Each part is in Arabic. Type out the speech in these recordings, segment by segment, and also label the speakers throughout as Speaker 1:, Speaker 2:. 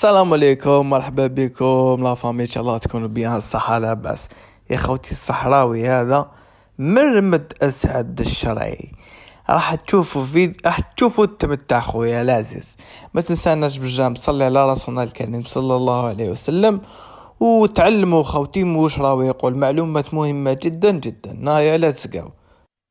Speaker 1: السلام عليكم، مرحبا بكم لا فامي، ان شاء الله تكونوا بيان الصحة لاباس. يا خوتي الصحراوي هذا مرمد اسعد الشرعي. راح تشوفوا التمتع خويا العزيز. ما تنساناش بالجنب تصلي على رسولنا الكريم صلى الله عليه وسلم، وتعلموا خوتي واش راهو يقول، معلومات مهمة جدا جدا. نايا لا تسقاو.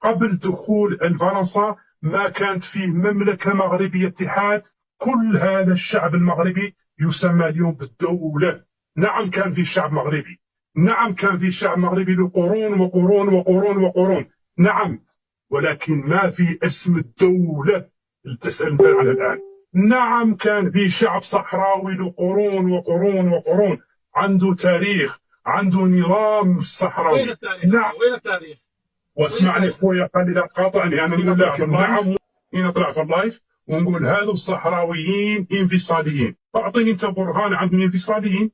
Speaker 2: قبل دخول الفرنسا ما كانت فيه مملكة مغربية اتحاد. كل هذا الشعب المغربي يسمى اليوم بالدولة. نعم كان في شعب مغربي، نعم كان في شعب مغربي لقرون وقرون وقرون وقرون، نعم، ولكن ما في اسم الدولة اللي تسأل انت عنها الآن. نعم كان في شعب صحراوي لقرون وقرون وقرون، عنده تاريخ، عنده نظام صحراوي.
Speaker 3: وين التاريخ؟
Speaker 2: نعم.
Speaker 3: وين التاريخ؟
Speaker 2: واسمعني خويا، خلي لا تقاطعني. انا نقول لك نعم، انا طلع في اللايف ونقول هذو الصحراويين انفصاليين. اعطيني انت برهان عندهم انفصاليين،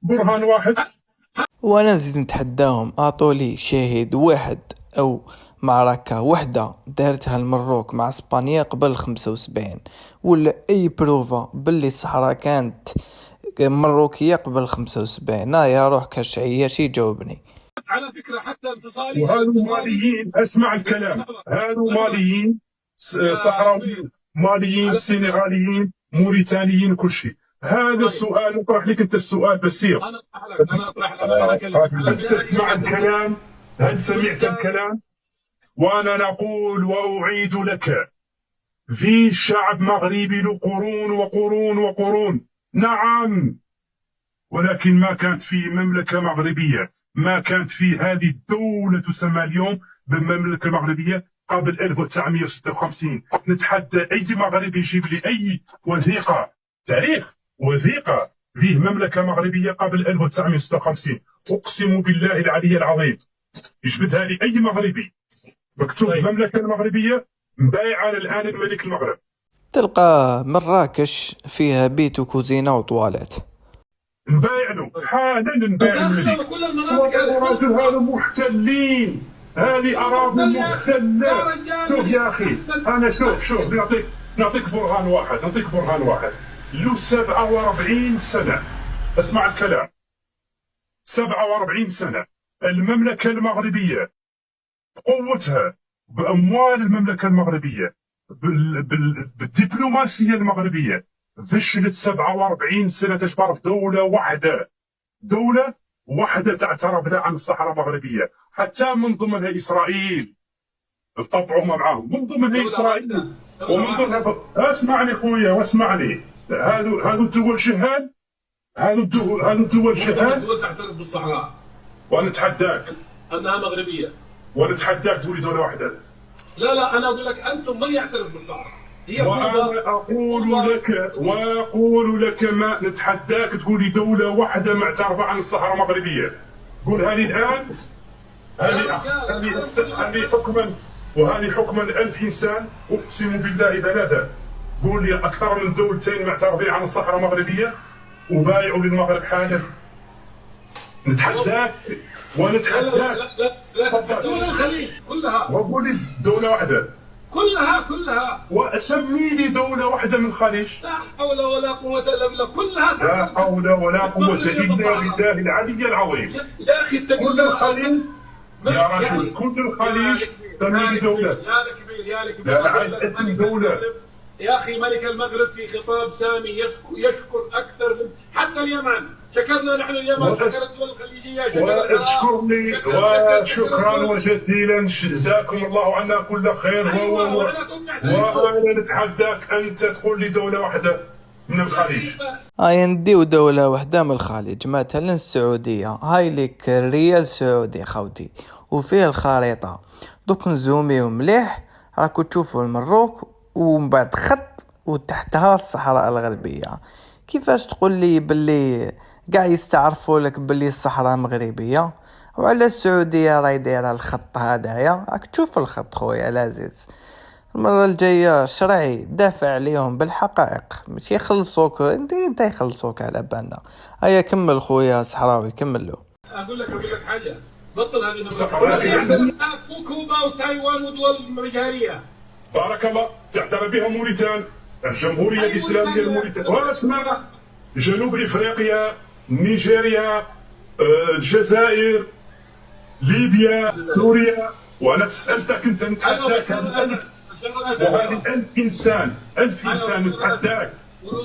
Speaker 2: برهان واحد.
Speaker 1: وانا نزيد نتحداهم، اعطولي شاهد واحد او معركة وحدة دارتها المروك مع اسبانيا قبل 75، ولا اي بروفا باللي الصحراء كانت مروكية قبل 75. يا روح كشعية شي جاوبني.
Speaker 3: على فكرة حتى انفصالي
Speaker 2: وهذو ماليين، اسمع الكلام، هذو ماليين صحراويين، ماليين سنغاليين موريتانيين كل شيء. هذا السؤال نطرح لك انت السؤال بسيط.
Speaker 3: انا اطرح لك انا اكلمك.
Speaker 2: تسمع الكلام؟ هل سمعت الكلام؟ وانا نقول واعيد لك، في شعب مغربي لقرون وقرون وقرون، نعم، ولكن ما كانت فيه مملكة مغربية، ما كانت فيه هذه الدولة تسمى اليوم بالمملكة المغربية قبل 1956. نتحدى أي مغربي يجيب لي أي وثيقة تاريخ، وثيقة فيه مملكة مغربية قبل 1956. أقسم بالله العلي العظيم يجبدها لي أي مغربي مكتوب المملكة المغربية مبايعة الآن الملك المغرب.
Speaker 1: تلقى مراكش فيها بيت وكوزينة وطوالات،
Speaker 2: نبايع له حالا، نبايع الملك.
Speaker 3: كل المناطق
Speaker 2: الراجل هذا محتلين، هذه أراضي محتلة. شوف يا أخي، أنا شوف نعطيك برهان واحد، نعطيك برهان واحد. له 47 سنة، اسمع الكلام، 47 سنة المملكة المغربية بقوتها، بأموال المملكة المغربية، بالدبلوماسية المغربية، فشلت 47 سنة تجبر في دولة واحدة تعترف لها عن الصحراء المغربية، حتى من ضمنها إسرائيل. الطبعوا معاهم من ضمنها إسرائيل ومن ضمنها. اسمعني خويا واسمعني، هذو الدول شهاد، هذو الدول شهاد.
Speaker 3: الدول تعترف بالصحراء،
Speaker 2: ونتحداك
Speaker 3: انها مغربية،
Speaker 2: ونتحداك تقولي دولة واحدة.
Speaker 3: لا انا اقول لك انتم من يعترف بالصحراء؟
Speaker 2: وأنا أقول لك ما نتحداك تقولي دولة واحدة معترفة عن الصحراء المغربية. قول هذه الآن، هذه حكما، وهذه حكما 1000 إنسان أقسم بالله ثلاثة. قول لي أكثر من دولتين معترفين عن الصحراء المغربية وبايعوا للمغرب حالا. نتحداك ونتحداك.
Speaker 3: لا دول الخليج كلها،
Speaker 2: وقول لي دولة واحدة
Speaker 3: كلها
Speaker 2: وسمي لي دولة واحدة من الخليج.
Speaker 3: لا حول ولا قوة إلا بالله، كلها
Speaker 2: لا حول ولا قوة إلا بالله العلي العظيم.
Speaker 3: يا أخي
Speaker 2: كل الخليج يا رجل، كل الخليج سمي لي دولة.
Speaker 3: يا كبير
Speaker 2: لا عايز اسم دولة.
Speaker 3: يا أخي ملك المغرب في خطاب سامي يشكر أكثر من حتى اليمن. شكرنا نحن اليمن، شكر الدول الخليجية،
Speaker 2: واشكرني وشكرا وجزيلا، جزاكم الله عنا كل خير. وانا نتحداك انت تقول لي دوله واحده من الخليج.
Speaker 1: نديو دولة واحدة من الخليج، مثلا السعودية. هاي لك الريال السعودي خوتي، وفيه الخريطة. دوك نزوميو مليح، راكو تشوفوا المروك ومن بعد خط وتحتها الصحراء الغربية. كيفاش تقول لي باللي قاع يستعرفوا لك باللي الصحراء مغربية، وعلى السعودية راهي دايره الخط هدايا؟ راك تشوف الخط خويا العزيز. المرة الجاية شرعي دافع عليهم بالحقائق، مش يخلصوك انت يخلصوك على بالنا. هيا كمل خويا صحراوي، كمل له.
Speaker 3: اقول لك حاجة، بطل هذه المسألة. كوبا وتايوان ودول مجارية
Speaker 2: بارك الله تعترف بها موريتان، الجمهورية الإسلامية الموريتانية. واسمع جنوب افريقيا، نيجيريا، الجزائر، ليبيا، سوريا. وانا سالتك انت نتحداك وهذه 1000 انسان 1000 انسان نتحداك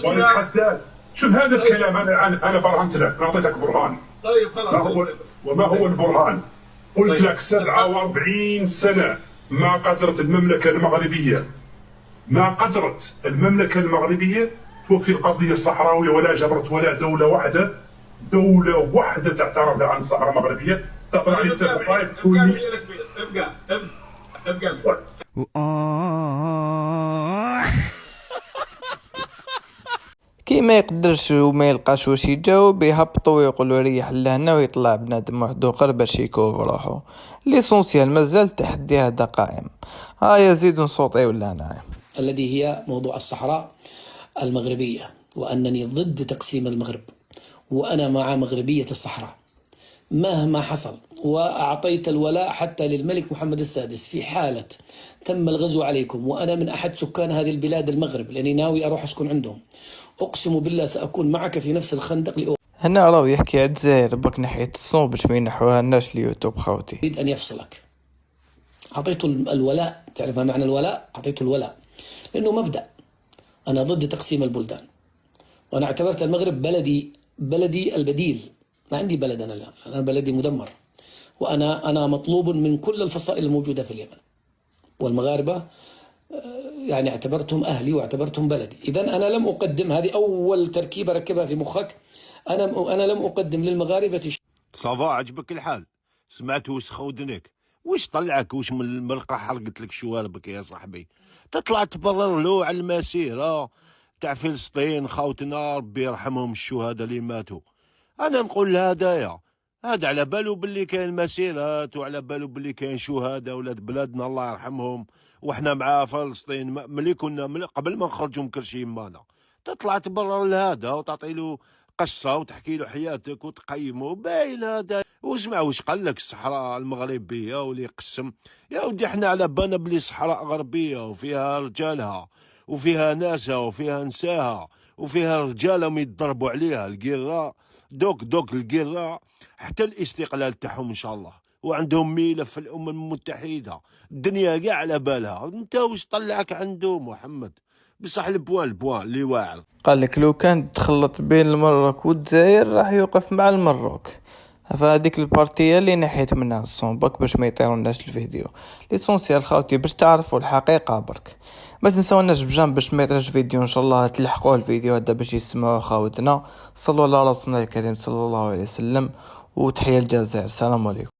Speaker 2: ونتحداك. شوف هذا الكلام انا برهنت لك، اعطيتك برهان.
Speaker 3: طيب خلاص.
Speaker 2: وما هو البرهان؟ قلت لك 47 سنه ما قدرت المملكه المغربيه، ما قدرت المملكه المغربيه توفي القضيه الصحراويه، ولا جبرت ولا دوله واحده تعترف عن الصحراء المغربيه. تقرا على التفايف
Speaker 3: ابقى
Speaker 1: كي ما يقدرش وما يلقاش واش يجاوب يهبطوا ويقولوا ريح لهنا ويطلع بنادم واحد اخر باش يكوف روحو. ليسونسيال مازال التحدي هذا قائم. يزيد نصوتي ولا نعم.
Speaker 4: الذي هي موضوع الصحراء المغربية، وأنني ضد تقسيم المغرب، وأنا مع مغربية الصحراء مهما حصل، وأعطيت الولاء حتى للملك محمد السادس في حالة تم الغزو عليكم، وأنا من أحد سكان هذه البلاد المغرب لأني ناوي أروح أسكن عندهم. أقسم بالله سأكون معك في نفس الخندق.
Speaker 1: هنا راهو يحكي على الجزائر بك ناحية الصوم باش ما ينحوها الناس اليوتيوب خوتي.
Speaker 4: أريد أن يفصلك. أعطيته الولاء، تعرف ما معنى الولاء؟ أعطيته الولاء لأنه مبدأ. أنا ضد تقسيم البلدان، وأنا اعتبرت المغرب بلدي البديل. ما عندي بلد أنا الآن، أنا بلدي مدمر، وأنا مطلوب من كل الفصائل الموجودة في اليمن، والمغاربة يعني اعتبرتهم أهلي واعتبرتهم بلدي. إذن أنا لم أقدم، هذه أول تركيبة ركبها في مخك، أنا لم أقدم للمغاربة.
Speaker 5: صافا عجبك الحال؟ سمعت وش خودنك؟ وش طلعك؟ وش من المرقة حرقت لك شواربك يا صاحبي؟ تطلع تبرر له على المسيرة تاع فلسطين خوتنا، ربي يرحمهم الشهداء اللي ماتوا. أنا نقول هذا على بالو باللي كاين مسيرات، وعلى بالو باللي كاين شهداء ولاد بلادنا الله يرحمهم، وحنا مع فلسطين ملي كنا قبل ما نخرجوا من كرشي مانا. تطلع تبرر لهذا وتعطي له قصه وتحكي له حياتك وتقيمه باين هذا. واسمع واش قال لك الصحراء المغربيه واللي قسم. يا ودي احنا على بالنا بلي صحراء غربيه وفيها رجالها وفيها ناسها وفيها نساها وفيها رجالهم يتضربوا عليها القرة دوك القرة حتى الاستقلال تاعهم ان شاء الله، وعندهم ميلة في الامم المتحده، الدنيا كاع على بالها. انت واش طلعك عندهم محمد؟ بصح البوان اللي واعر.
Speaker 1: قال لك لو كان تخلط بين المروك والجزائر راح يوقف مع المروك. فهذيك البارتيه اللي نحيت منها الصومبك باش ما يطيروناش الفيديو. ليسونسيال خاوتي باش تعرفوا الحقيقه برك. ما تنساوناش بجنب باش ما يطيرش فيديو ان شاء الله تلحقوا الفيديو هذا باش يسمعوا خاوتنا. صلوا على رسولنا الكريم صلى الله عليه وسلم، وتحيه الجزائر. السلام عليكم.